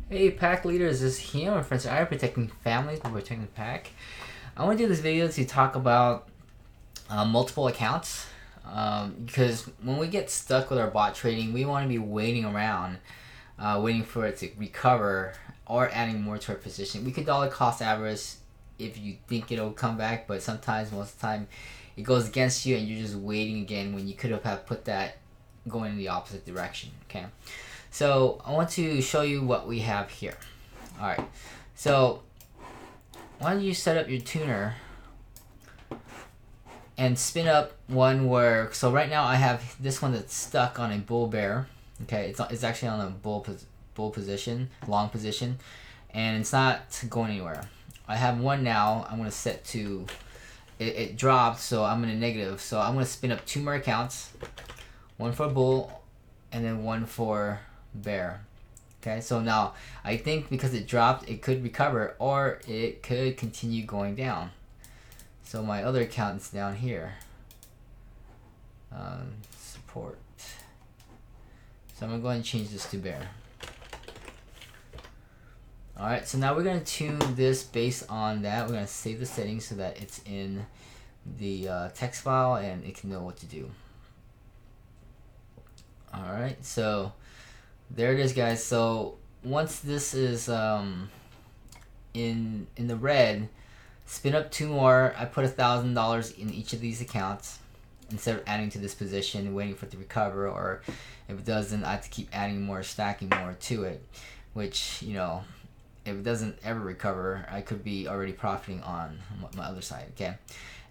Hey pack leaders, this is here. My friends are protecting families by protecting the pack. I want to do this video to talk about multiple accounts because when we get stuck with our bot trading, we want to be waiting around, waiting for it to recover or adding more to our position. We could dollar cost average if you think it'll come back, but sometimes, most of the time, it goes against you and you're just waiting again when you could have put that going in the opposite direction. Okay. So I want to show you what we have here. Alright, so why don't you set up your tuner and spin up one where, so right now I have this one that's stuck on a bull bear. Okay, it's actually on a bull position, long position, and it's not going anywhere. I have one now. I'm going to set to, it dropped, so I'm in a negative. So I'm going to spin up two more accounts, one for bull and then one for bear. Okay, so now I think because it dropped, it could recover or it could continue going down. So my other account is down here. Support. So I'm gonna go ahead and change this to bear. Alright, so now we're gonna tune this based on that. We're gonna save the settings so that it's in the text file and it can know what to do. Alright, so there it is, guys. So once this is in the red, spin up two more. I put $1,000 in each of these accounts instead of adding to this position, waiting for it to recover, or if it doesn't, I have to keep adding more, stacking more to it, which, you know, if it doesn't ever recover, I could be already profiting on my other side. Okay,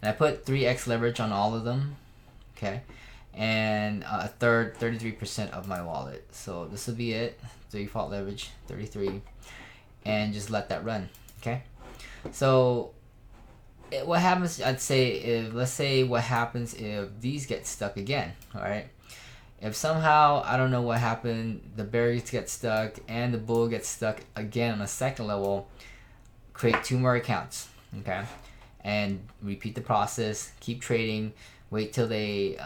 and I put 3x leverage on all of them. Okay, and a third, 33% of my wallet. So this will be it. Default leverage 33, and just let that run. Okay, so what happens, I'd say, if, let's say what happens if these get stuck again. All right, if somehow, I don't know what happened, the berries get stuck and the bull gets stuck again on a second level, create two more accounts. Okay, and repeat the process, keep trading, wait till they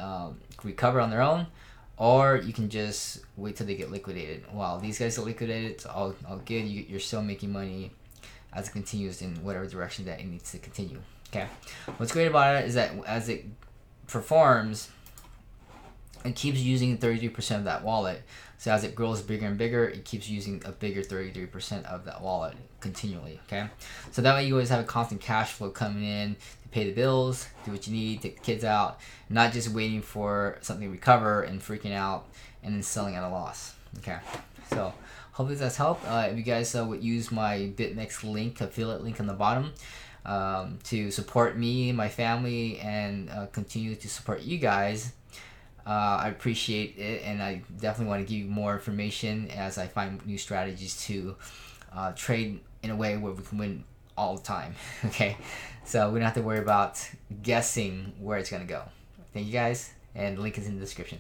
recover on their own, or you can just wait till they get liquidated. While these guys get liquidated, it's all good. You're still making money as it continues in whatever direction that it needs to continue. Okay, what's great about it is that as it performs, it keeps using 33% of that wallet. So as it grows bigger and bigger, it keeps using a bigger 33% of that wallet continually. Okay, so that way you always have a constant cash flow coming in to pay the bills, do what you need, take the kids out, not just waiting for something to recover and freaking out and then selling at a loss. Okay, so hopefully that's helped. If you guys would use my Bitmex link, affiliate link on the bottom, to support me, my family, and continue to support you guys, I appreciate it, and I definitely want to give you more information as I find new strategies to trade in a way where we can win all the time. Okay, so we don't have to worry about guessing where it's going to go. Thank you guys, and the link is in the description.